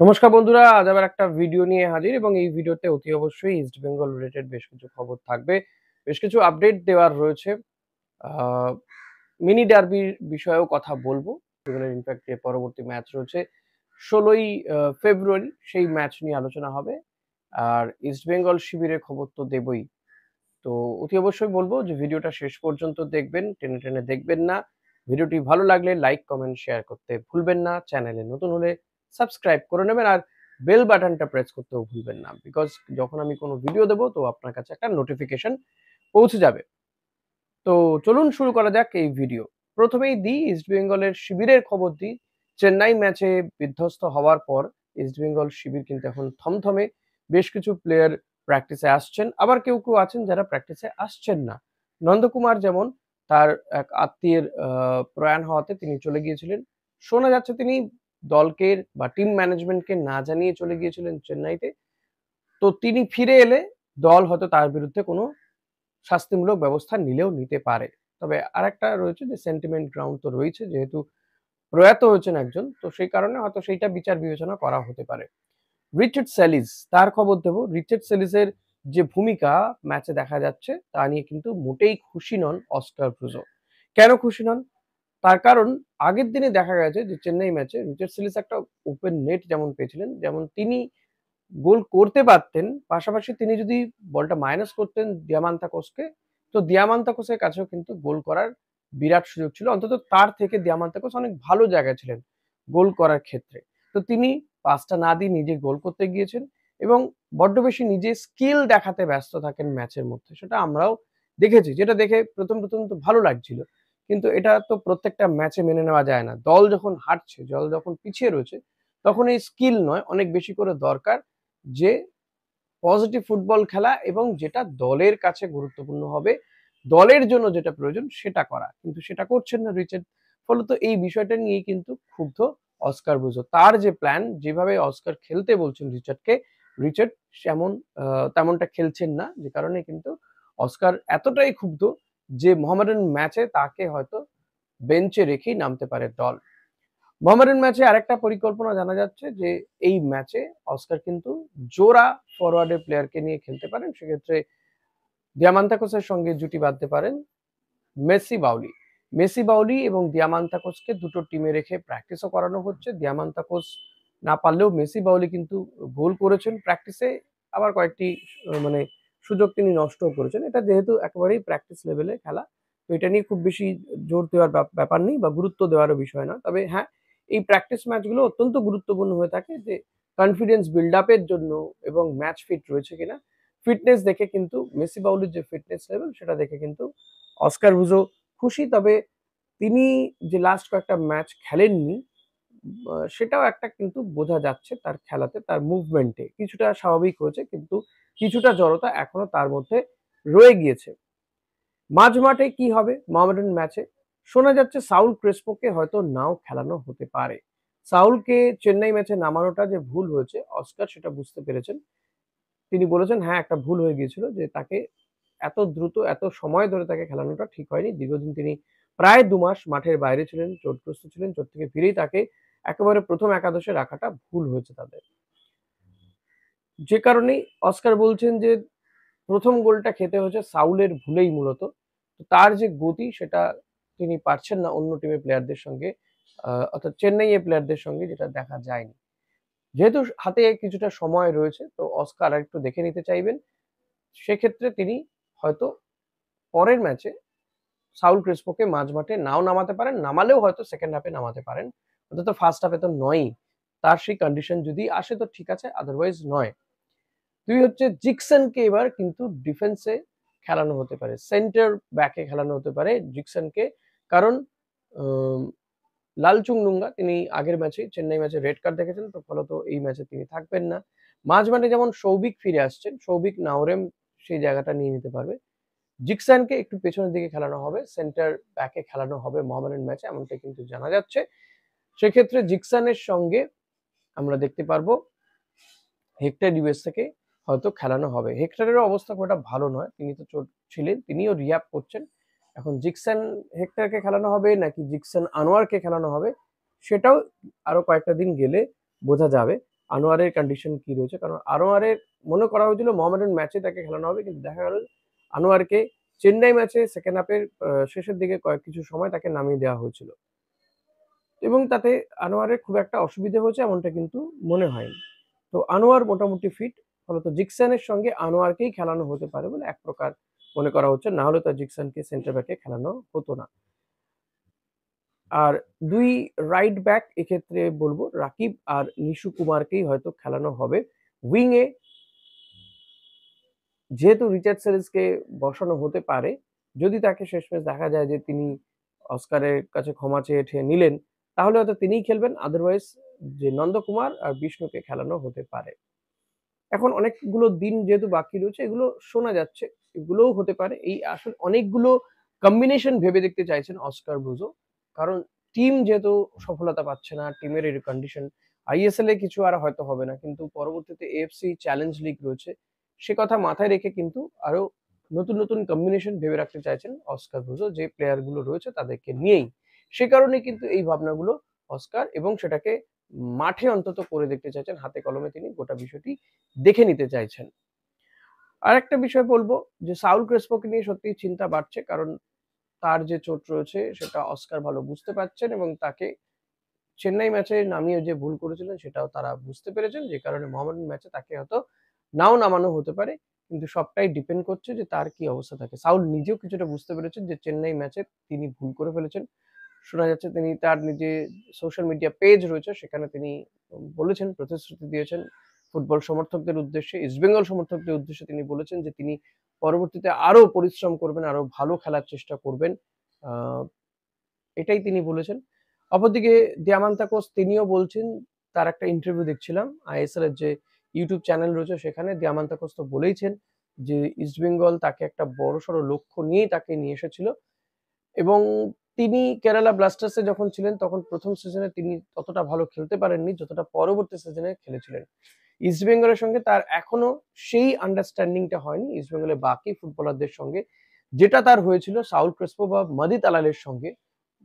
নমস্কার বন্ধুরা, আজ আবার একটা ভিডিও নিয়ে হাজির এবং এই ভিডিওতে অতি অবশ্যই ইস্ট বেঙ্গল রিলেটেড বেশ কিছু খবর থাকবে। বেশ কিছু আপডেট দেওয়ার রয়েছে। আ মিনি ডার্বির বিষয়েও কথা বলবো। বেঙ্গলের ইনফ্যাক্ট যে পরবর্তী ম্যাচ রয়েছে ১৬ই ফেব্রুয়ারি সেই ম্যাচ নিয়ে আলোচনা হবে। আর ইস্ট বেঙ্গল শিবিরের খবর তো দেবই। তো অতি অবশ্যই বলবো যে ভিডিওটা শেষ পর্যন্ত দেখবেন, টেনে, টেনে দেখবেন না। ভিডিওটি ভালো লাগলে লাইক, কমেন্ট, শেয়ার করতে ভুলবেন না। চ্যানেলে নতুন হলে সাবস্ক্রাইব করে নেবেন আর বেল বাটনটা প্রেস করতেও ভুলবেন না। বিকজ যখন আমি কোনো ভিডিও দেব তো আপনার কাছে একটা নোটিফিকেশন পৌঁছে যাবে। তো চলুন শুরু করা যাক এই ভিডিও। প্রথমেই দিই ইস্ট বেঙ্গলের শিবিরের খবর দিই। চেন্নাই ম্যাচে বিধ্বস্ত হওয়ার পর ইস্ট বেঙ্গল শিবির কিন্তু এখন থমথমে। বেশ কিছু প্লেয়ার প্র্যাকটিসে আসছেন, আবার কেউ আছেন যারা প্র্যাকটিসে আসছেন না। নন্দকুমার যেমন তার এক আত্মীয়ের প্রয়াণ হওয়াতে তিনি চলে গিয়েছিলেন। শোনা যাচ্ছে তিনি দলকে বা টিম ম্যানেজমেন্টকে না জানিয়ে চলে গিয়েছিলেন চেন্নাইতে। তো তিনি ফিরে এলে দল হয়তো তার বিরুদ্ধে কোনো শাস্তিমূলক ব্যবস্থা নিলেও নিতে পারে। তবে আরেকটা রয়েছে যে সেন্টিমেন্ট গ্রাউন্ড তো রয়েছে, যেহেতু প্রয়াত হয়েছেন একজন, তো সেই কারণে হয়তো সেইটা বিচার বিবেচনা করা হতে পারে। রিচার্ড সেলিস, তার খবর দেব। রিচার্ড সেলিসের যে ভূমিকা ম্যাচে দেখা যাচ্ছে তা নিয়ে কিন্তু মোটেই খুশি নন অস্কার ব্রুজো। কেন খুশি নন? তার কারণ আগের দিনে দেখা গেছে যে চেন্নাই ম্যাচে রিচার্ড সেলিস একটা ওপেন নেট যেমন পেয়েছিলেন, যেমন তিনি গোল করতে পারতেন, পাশাপাশি তিনি যদি বলটা মাইনাস করতেন দিয়ামান্তাকোসকে, তো দিয়ামান্তাকোসের কাছেও কিন্তু গোল করার বিরাট সুযোগ ছিল। অন্তত তার থেকে দিয়ামান্তাকোস অনেক ভালো জায়গায় ছিলেন গোল করার ক্ষেত্রে। তো তিনি পাসটা না দিয়ে নিজে গোল করতে গিয়েছেন এবং বড্ড বেশি নিজে স্কিল দেখাতে ব্যস্ত থাকেন ম্যাচের মধ্যে। সেটা আমরাও দেখেছি, যেটা দেখে প্রথম তো ভালো লাগছিল। কিন্তু এটা তো প্রত্যেকটা ম্যাচে মেনে নেওয়া যায় না। দল যখন হারছে, দল যখন পিছিয়ে রয়েছে, তখন এই স্কিল নয়, অনেক বেশি করে দরকার যে পজিটিভ ফুটবল খেলা এবং যেটা দলের কাছে গুরুত্বপূর্ণ হবে, দলের জন্য যেটা প্রয়োজন সেটা করা। কিন্তু সেটা করছেন না রিচার্ড। ফলত এই বিষয়টা নিয়েই কিন্তু ক্ষুব্ধ অস্কার ব্রুজো। তার যে প্ল্যান, যেভাবে অস্কার খেলতে বলছেন রিচার্ডকে, রিচার্ড সেমন তেমনটা খেলছেন না। যে কারণে কিন্তু অস্কার এতটাই ক্ষুব্ধ যে মোহামেডান ম্যাচে তাকে হয়তো বেঞ্চে রেখেই নামতে পারে দল। মোহামেডান ম্যাচে আরেকটা পরিকল্পনা জানা যাচ্ছে যে এই ম্যাচে অস্কার কিন্তু জোড়া ফরওয়ার্ডের প্লেয়ারকে নিয়ে খেলতে পারেন। সেক্ষেত্রে দিয়ামান্তাকোসের সঙ্গে জুটি বাঁধতে পারেন মেসি বাউলি। মেসি বাউলি এবং দিয়ামান্তাকোসকে দুটো টিমে রেখে প্র্যাকটিসও করানো হচ্ছে। দিয়ামান্তাকোস না পারলেও মেসি বাউলি কিন্তু গোল করেছেন প্র্যাকটিসে। আবার কয়েকটি মানে সুযোগ তিনি নষ্টও করেছেন। এটা যেহেতু একেবারেই প্র্যাকটিস লেভেলে খেলা, তো এটা নিয়ে খুব বেশি জোর দেওয়ার ব্যাপার নেই বা গুরুত্ব দেওয়ারও বিষয় না। তবে হ্যাঁ, এই প্র্যাকটিস ম্যাচগুলো অত্যন্ত গুরুত্বপূর্ণ হয়ে থাকে যে কনফিডেন্স বিল্ড আপ এর জন্য এবং ম্যাচ ফিট রয়েছে কিনা। ফিটনেস দেখে কিন্তু মেসি বাউলির যে ফিটনেস লেভেল সেটা দেখে কিন্তু অস্কার ব্রুজো খুশি। তবে তিনি যে লাস্ট কয়েকটা ম্যাচ খেলেননি, সেটাও একটা কিন্তু বোঝা যাচ্ছে তার খেলাতে, তার মুভমেন্টে। কিছুটা স্বাভাবিক হয়েছে কিন্তু কিছুটা জড়তা এখনো তার মধ্যে রয়ে গিয়েছে। মাঝমাঠে কি হবে মোহামেডান ম্যাচে? শোনা যাচ্ছে সাউল ক্রেসপোকে হয়তো নাও খেলানো হতে পারে। সাউলকে চেন্নাই ম্যাচে নামানোটা যে ভুল হয়েছে, অস্কার সেটা বুঝতে পেরেছেন। তিনি বলেছেন, হ্যাঁ, একটা ভুল হয়ে গিয়েছিল যে তাকে এত দ্রুত এত সময় ধরে তাকে খেলানোটা ঠিক হয়নি। দীর্ঘদিন তিনি প্রায় ২ মাস মাঠের বাইরে ছিলেন, চোটগ্রস্ত ছিলেন। চোট থেকে ফিরেই তাকে একেবারে ১ম একাদশে রাখাটা ভুল হয়েছে তাদের। যে কারণেই অস্কার বলছেন যে ১ম গোলটা খেতে হয়েছে সাউলের ভুলেই মূলত। তো তার যে গতি সেটা তিনি পারছেন না অন্য টিমের প্লেয়ারদের সঙ্গে, অর্থাৎ চেন্নাইয়ের প্লেয়ারদের সঙ্গে, যেটা দেখা যায়নি। যেহেতু হাতে কিছুটা সময় রয়েছে তো অস্কার আরেকটু দেখে নিতে চাইবেন। সেক্ষেত্রে তিনি হয়তো পরের ম্যাচে সাউল ক্রেসপোকে মাঝমাঠে নাও নামাতে পারেন, নামালেও হয়তো সেকেন্ড হাফে নামাতে পারেন। অন্তত ফার্স্ট হাফে তো নয়ই। তার সেই কন্ডিশন যদি আসে তো ঠিক আছে, আদারওয়াইজ নয়। ২ হচ্ছে জিকসনকে এবার কিন্তু ডিফেন্সে খেলানো হতে পারে। সেন্টার ব্যাকে খেলানো হতে পারে জিকসনকে। কারণ আম লালচুং লুঙ্গা তিনি আগের ম্যাচে চেন্নাই ম্যাচে রেড কার্ড দেখেছেন, তো ফলত এই ম্যাচে তিনি থাকবেন না। মাঝমাঠে যেমন সৌভিক ফিরে আসছেন, সৌভিক নাওরেম সেই জায়গাটা নিয়ে নিতে পারবে। জিকসানকে একটু পেছনের দিকে খেলানো হবে, সেন্টার ব্যাকে খেলানো হবে মোহামেডান ম্যাচে, এমনটাই কিন্তু জানা যাচ্ছে। সেক্ষেত্রে জিকসানের সঙ্গে আমরা দেখতে পারবো হেক্টর ইউএসএকে হয়তো খেলানো হবে। হেক্টরেরও অবস্থা খুব একটা ভালো নয়। তিনি তো চোট ছিলেন, তিনিও রিহ্যাব করছেন। এখন জিকসন হেক্টরকে খেলানো হবে নাকি জিকসন আনোয়ারকে খেলানো হবে সেটাও আরো কয়েকটা দিন গেলে বোঝা যাবে। আনোয়ারের কন্ডিশন কি রয়েছে, কারণ আনোয়ারের মনে করা হয়েছিল মোহামেডান ম্যাচে তাকে খেলানো হবে, কিন্তু দেখা গেল আনোয়ারকে চেন্নাই ম্যাচে সেকেন্ড হাফের শেষের দিকে কিছু সময় তাকে নামিয়ে দেওয়া হয়েছিল এবং তাতে আনোয়ারের খুব একটা অসুবিধে হয়েছে এমনটা কিন্তু মনে হয়নি। তো আনোয়ার মোটামুটি ফিট, ফলত জিকসনের সঙ্গে আনোয়ারকেই খেলানো হতে পারে বলে এক প্রকার মনে করা হচ্ছে, না হলে তো জিকসনকে সেন্টার ব্যাকে খেলানো হতো না। আর দুই রাইট ব্যাক এক্ষেত্রে বলবো রাকিব আর নিশু কুমারকেই হয়তো খেলানো হবে। উইং এ যেহেতু রিচার্ড সেরিসকে বসানো হতে পারে, যদি তাকে শেষমেশ দেখা যায় যে তিনি অস্কারের কাছে ক্ষমা চেয়ে নিলেন, তাহলে হয়তো তিনিই খেলবেন, আদারওয়াইজ যে নন্দকুমার আর বিষ্ণুকে খেলানো হতে পারে। এখন অনেকগুলো দিন যেহেতু বাকি রয়েছে, এগুলো শোনা যাচ্ছে, এগুলোও হতে পারে। এই আসলে অনেকগুলো কম্বিনেশন ভেবে দেখতে চাইছেন অস্কার ব্রুজো, কারণ টিম যেহেতু সফলতা পাচ্ছে না, টিমের এই কন্ডিশন, আইএসএল এ কিছু আর হয়তো হবে না, কিন্তু পরবর্তীতে এএফসি চ্যালেঞ্জ লিগ রয়েছে, সে কথা মাথায় রেখে কিন্তু আরো নতুন নতুন কম্বিনেশন ভেবে রাখতে চাইছেন অস্কার ব্রুজো, যে প্লেয়ার গুলো রয়েছে তাদেরকে নিয়েই। সে কারণে কিন্তু এই ভাবনাগুলো অস্কার, এবং সেটাকে মাঠে অন্তত করে দেখতে চাইছেন, হাতে কলমে তিনি গোটা বিষয়টি দেখে নিতে চাইছেন। আর একটা বিষয় বলবো যে সাউল ক্রেসপোকে নিয়ে সত্যিই চিন্তা বাড়ছে, কারণ তার যে চোট রয়েছে সেটা অস্কার ভালো বুঝতে পারছেন, এবং তাকে চেন্নাই ম্যাচে নামিয়ে যে ভুল করেছিলেন সেটাও তারা বুঝতে পেরেছেন, যে কারণে মোহামেডান ম্যাচে তাকে হয়তো নাও নামানো হতে পারে, কিন্তু সবটাই ডিপেন্ড করছে যে তার কি অবস্থা থাকে। সাউল নিজেও কিছুটা বুঝতে পেরেছেন যে চেন্নাই ম্যাচে তিনি ভুল করে ফেলেছেন। শোনা যাচ্ছে তিনি তার নিজে সোশ্যাল মিডিয়া পেজ রয়েছে, সেখানে তিনি বলেছেন, প্রতিশ্রুতি দিয়েছেন ফুটবল সমর্থকদের উদ্দেশ্যে, ইস্টবেঙ্গল সমর্থকদের উদ্দেশ্যে তিনি বলেছেন যে তিনি পরবর্তীতে আরো পরিশ্রম করবেন, আরো ভালো খেলার চেষ্টা করবেন। আহ, এটাই তিনি বলেছেন। অপরদিকে দিয়ামান্তাকোস তিনিও বলছেন, তার একটা ইন্টারভিউ দেখছিলাম আইএসএল এর যে ইউটিউব চ্যানেল রয়েছে সেখানে, দিয়ামান্তাকোস তো বলেইছেন যে ইস্টবেঙ্গল তাকে একটা বড়সড় লক্ষ্য নিয়েই তাকে নিয়ে এসেছিল, এবং তিনি কেরালা ব্লাস্টার্সে যখন ছিলেন তখন প্রথম সিজনে তিনি ততটা ভালো খেলতে পারেননি যতটা পরবর্তী সিজনে খেলেছিলেন। ইস্টবেঙ্গলের সঙ্গে তার এখনো সেই আন্ডারস্ট্যান্ডিংটা হয়নি ইস্টবেঙ্গলের বাকি ফুটবলারদের সঙ্গে, যেটা তার হয়েছিল সাউল ক্রেসপো বা মাদি তালালের সঙ্গে।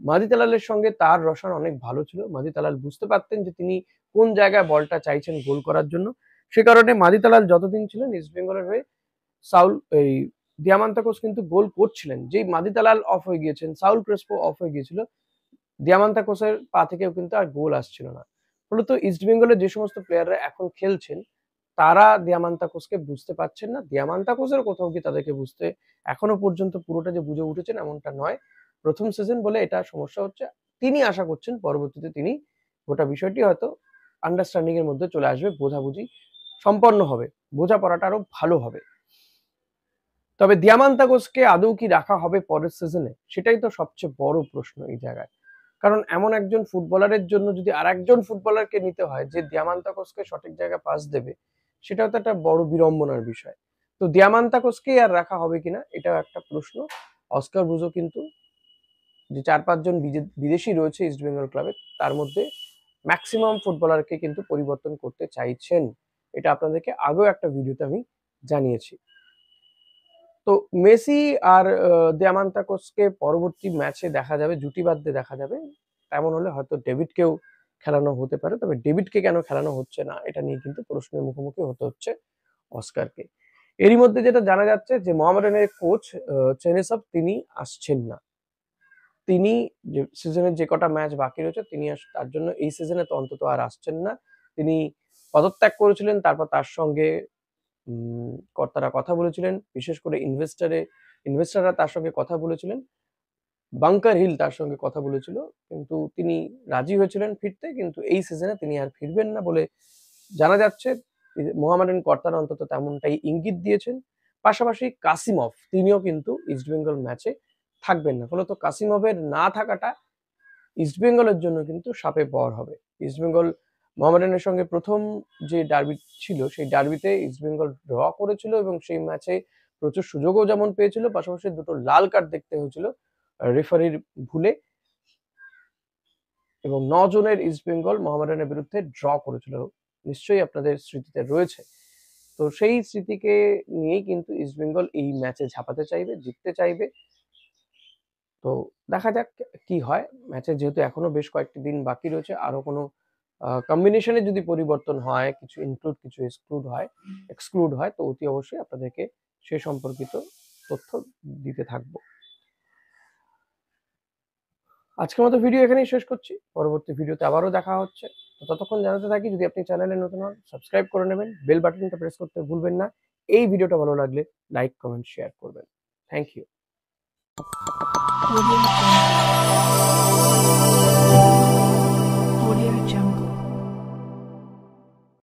মাদি তালালের সঙ্গে তার রসায়ন অনেক ভালো ছিল, মাদি তালাল বুঝতে পারতেন যে তিনি কোন জায়গায় বলটা চাইছেন গোল করার জন্য। সে কারণে মাদি তালাল যতদিন ছিলেন ইস্টবেঙ্গলের হয়ে, সাউল এই দিয়ামান্তাকোস কিন্তু গোল করছিলেন। যেই মাদি তালাল অফ হয়ে গিয়েছেন, সাউল ক্রেসপো অফ হয়ে গিয়েছিল, দিয়ামান্তাকোসের পা থেকেও কিন্তু আর গোল আসছিল না। ফলত ইস্টবেঙ্গলের যে সমস্ত প্লেয়াররা এখন খেলছেন তারা দিয়ামান্তাকোসকে বুঝতে পারছেন না, দিয়ামান্তাকোসের কোথাও কি তাদেরকে বুঝতে এখনো পর্যন্ত পুরোটা যে বুঝে উঠেছেন এমনটা নয়। প্রথম সিজন বলে এটা সমস্যা হচ্ছে। তিনি আশা করছেন পরবর্তীতে তিনি গোটা বিষয়টি হয়তো আন্ডারস্ট্যান্ডিং এর মধ্যে চলে আসবে, বোঝাবুঝি সম্পন্ন হবে, বোঝাপড়াটা আরো ভালো হবে। তবে দিয়ামান্তাকোসকে আদৌ কি রাখা হবে পরের সিজনে, সেটাই তো সবচেয়ে বড় প্রশ্ন এই জায়গায়। কারণ এমন একজন ফুটবলারের জন্য যদি আরেকজন ফুটবলারকে নিতে হয় যে দিয়ামান্তাকোসকে সঠিক জায়গায় পাস দেবে, সেটাও তো একটা বড় বিড়ম্বনার বিষয়। তো দিয়ামান্তাকোসকেই আর রাখা হবে কিনা এটাও একটা প্রশ্ন। অস্কার ব্রুজো কিন্তু যে 4-5 জন বিদেশি রয়েছে ইস্টবেঙ্গল ক্লাবে, তার মধ্যে ম্যাক্সিমাম ফুটবলারকে কিন্তু পরিবর্তন করতে চাইছেন। এটা আপনাদেরকে আগেও একটা ভিডিওতে আমি জানিয়েছি। তো মেসি আর দিয়ামান্তাকোসকে পরবর্তী ম্যাচে দেখা যাবে, জুটিবাদ্যে দেখা যাবে। তেমন হলে হয়তো ডেভিডকেও খেলানো হতে পারে। তবে ডেভিডকে কেন খেলানো হচ্ছে না এটা নিয়ে কিন্তু প্রশ্নের মুখোমুখি হতে হচ্ছে অস্কারকে। এরই মধ্যে যেটা জানা যাচ্ছে যে মোহামেডানের কোচ চেনেসব তিনি আসছেন না। তিনি যে সিজনের যে কটা ম্যাচ বাকি রয়েছে তিনি তার জন্য এই সিজনে তো অন্তত আর আসছেন না। তিনি পদত্যাগ করেছিলেন, তারপর তার সঙ্গে কর্তারা কথা বলেছিলেন, বিশেষ করে ইনভেস্টররা তার সঙ্গে কথা বলেছিলেন, বাংকার হিল তার সঙ্গে কথা বলেছিল, কিন্তু তিনি রাজি হয়েছিলেন ফিরতে, কিন্তু এই সিজনে তিনি আর ফিরবেন না বলে জানা যাচ্ছে। মোহামেডান কর্তারা অন্তত তেমনটাই ইঙ্গিত দিয়েছেন। পাশাপাশি কাসিমভ তিনিও কিন্তু ইস্টবেঙ্গল ম্যাচে থাকবেন না, ফলত কাসিমভের না থাকাটা ইস্টবেঙ্গলের জন্য কিন্তু শাপে বর হবে। ইস্টবেঙ্গল মোহামেডানের সঙ্গে প্রথম যে ডার্বি ছিল সেই ডার্বিতে ইস্টবেঙ্গল ড্র করেছিল, এবং সেই ম্যাচে প্রচুর সুযোগও যেমন পেয়েছিল, পাশাপাশি দুটো লাল কার্ড দেখতে হয়েছিল রেফারির ভুলে, এবং 9 জনের ইস্টবেঙ্গল মোহামেডানের বিরুদ্ধে ড্র করেছিল, নিশ্চয়ই আপনাদের স্মৃতিতে রয়েছে। তো সেই স্মৃতিকে নিয়েই কিন্তু ইস্টবেঙ্গল এই ম্যাচে ঝাঁপাতে চাইবে, জিততে চাইবে। তো দেখা যাক কি হয় ম্যাচে, যেহেতু এখনো বেশ কয়েকটি দিন বাকি রয়েছে, আরো কোনো কম্বিনেশনে যদি পরিবর্তন হয়, কিছু ইনক্লুড কিছু এক্সক্লুড হয়, তো অতি অবশ্যই আপনাদেরকে সে সম্পর্কিত তথ্য দিতে থাকবো। আজকের মতো ভিডিও এখানেই শেষ করছি। পরবর্তী ভিডিওতে আবারও দেখা হচ্ছে। তো ততক্ষণ জানাতে থাকি, যদি আপনি চ্যানেলে নতুন হন সাবস্ক্রাইব করে নেবেন, বেল বাটনটা প্রেস করতে ভুলবেন না। এই ভিডিওটা ভালো লাগলে লাইক, কমেন্ট, শেয়ার করবেন। Thank you.